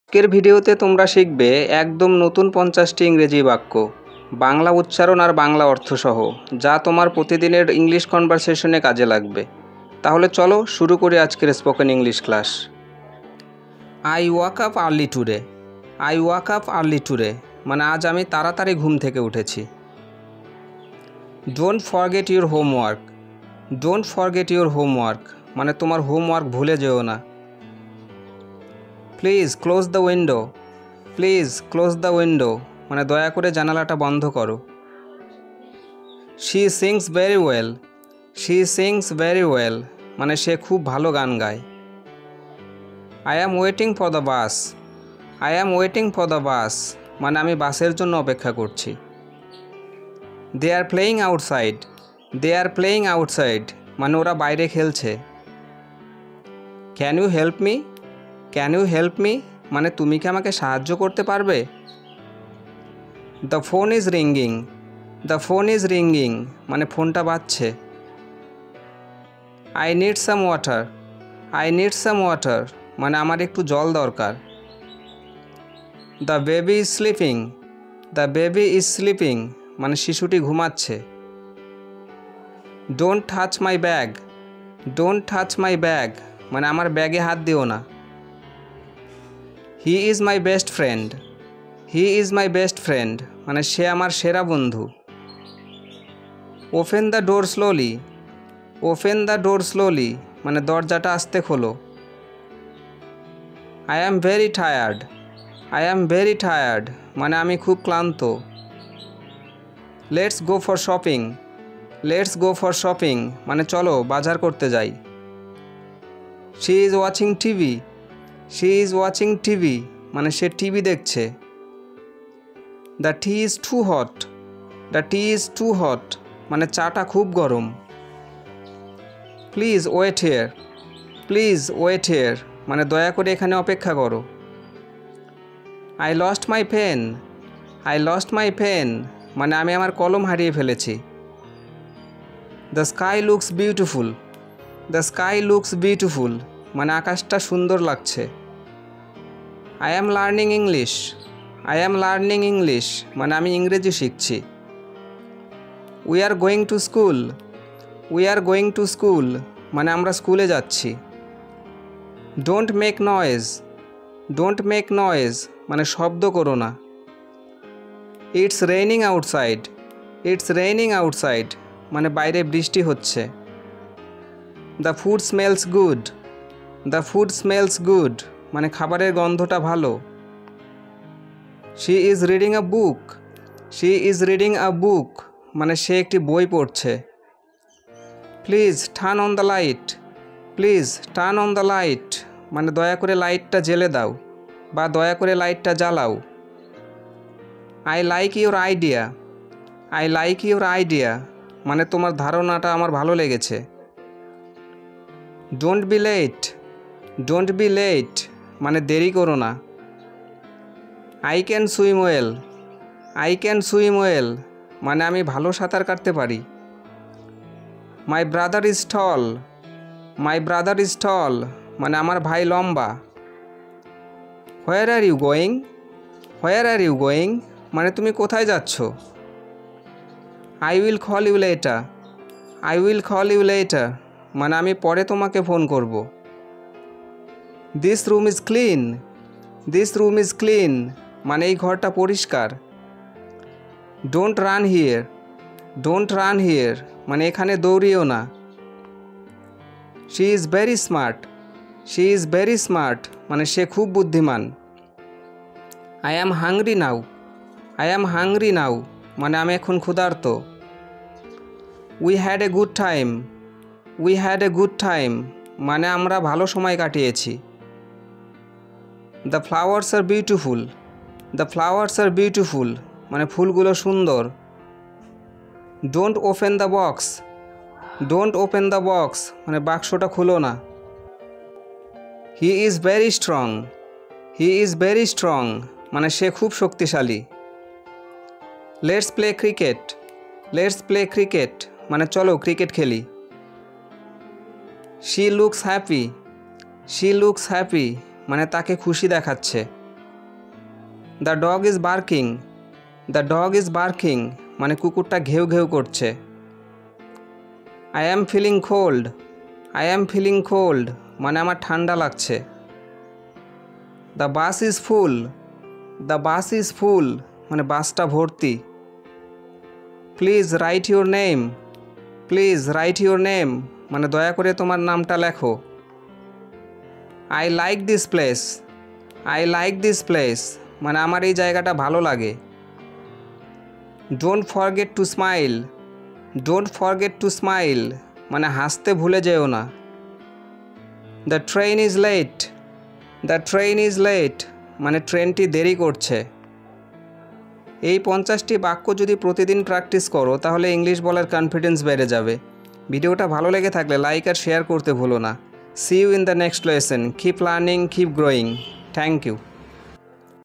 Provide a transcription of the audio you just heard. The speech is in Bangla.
আজকের ভিডিওতে তোমরা শিখবে একদম নতুন 50টি ইংরেজি বাক্য, বাংলা উচ্চারণ আর বাংলা অর্থ সহ, যা তোমার প্রতিদিনের ইংলিশ কনভারসেশনে কাজে লাগবে। তাহলে চলো শুরু করি আজকের spoken English class. I walk up early today. I walk up early today মানে আজ আমি তাড়াতাড়ি ঘুম থেকে উঠেছি। Don't forget your homework. Don't forget your homework মানে তোমার হোমওয়ার্ক ভুলে যেও না। Please close the window. Please close the window মানে দয়া করে জানালাটা বন্ধ করো। She sings very well. She sings very well মানে সে খুব ভালো গান গায়। I am waiting for the bus. I am waiting for the bus মানে আমি বাসের জন্য অপেক্ষা করছি। They are playing outside. They are playing outside মানে ওরা বাইরে খেলছে। Can you help me. Can you help me মানে তুমি কি আমাকে সাহায্য করতে পারবে। The phone is ringing. The phone is ringing মানে ফোনটা বাজছে। I need some water. I need some water মানে আমার একটু জল দরকার। The baby is sleeping. The baby is sleeping মানে শিশুটি ঘুমাচ্ছে। Don't touch my bag. Don't touch my bag মানে আমার ব্যাগে হাত দিও না। He is my best friend. He is my best friend মানে সে আমার সেরা বন্ধু। Open the door slowly. Open the door slowly মানে দরজাটা আস্তে খোলো। I am very tired. I am very tired মানে আমি খুব ক্লান্ত। Let's go for shopping. Let's go for shopping মানে চলো বাজার করতে যাই। She is watching TV. She is watching TV মানে সে টিভি দেখছে। The tea is too hot. The tea is too hot মানে চাটা খুব গরম। Please wait here. Please wait here মানে দয়া করে এখানে অপেক্ষা করো। I lost my pen. I lost my pen মানে আমি আমার কলম হারিয়ে ফেলেছি। The sky looks beautiful. The sky looks beautiful মানে আকাশটা সুন্দর লাগছে। I am learning English. I am learning English মানে আমি ইংরেজি শিখছি। We are going to school. We are going to school মানে আমরা স্কুলে যাচ্ছি। Don't make noise. Don't make noise মানে শব্দ করো না। It's raining outside. It's raining outside মানে বাইরে বৃষ্টি হচ্ছে। The food smells good. The food smells good মানে খাবারের গন্ধটা ভালো। She is reading a book. She is reading a book মানে সে একটি বই পড়ছে। Please turn on the light. Please turn on the light মানে দয়া করে লাইটটা জ্বেলে দাও বা দয়া করে লাইটটা জ্বালাও। I like your idea. I like your idea মানে তোমার ধারণাটা আমার ভালো লেগেছে। Don't be late. Don't be late মানে দেরি করো না। I can swim well. I can swim well মানে আমি ভালো সাঁতার কাটতে পারি। My brother is tall. My brother is tall মানে আমার ভাই লম্বা। Where are you going. Where are you going মানে তুমি কোথায় যাচ্ছ। I will call you letter. I will call you later মানে আমি পরে তোমাকে ফোন করব। This room is clean. This room is clean মানে এই ঘরটা পরিষ্কার। Don't run here. Don't run here মানে এখানে দৌড়িও না। She is very smart. She is very smart মানে সে খুব বুদ্ধিমান। I am hungry now. I am hungry now মানে আমি এখন ক্ষুধার্ত। We had a good time. We had a good time মানে আমরা ভালো সময় কাটিয়েছি। The flowers are beautiful. The flowers are beautiful মানে ফুলগুলো সুন্দর। Don't open the box. Don't open the box মানে বাক্সটা খুলো না। He is very strong. He is very strong মানে সে খুব শক্তিশালী। Let's play cricket. Let's play cricket মানে চলো ক্রিকেট খেলি। She looks happy. She looks happy মানে তাকে খুশি দেখাচ্ছে। The dog is barking. The dog is barking মানে কুকুরটা ঘেউ ঘেউ করছে। I am feeling cold. I am feeling cold মানে আমার ঠান্ডা লাগছে। The bus is full. The bus is full মানে বাসটা ভর্তি। Please write your name. Please write your name মানে দয়া করে তোমার নামটা লেখো। I like this place. I like this place মানে আমার এই জায়গাটা ভালো লাগে। Don't forget to smile. Don't forget to smile মানে হাসতে ভুলে যেও না। The train is late. The train is late মানে ট্রেনটি দেরি করছে। এই 50টি বাক্য যদি প্রতিদিন প্র্যাকটিস করো তাহলে ইংলিশ বলার কনফিডেন্স বেড়ে যাবে। ভিডিওটা ভালো লেগে থাকলে লাইক আর শেয়ার করতে ভুলো না। See you in the next lesson. Keep learning, keep growing. Thank you.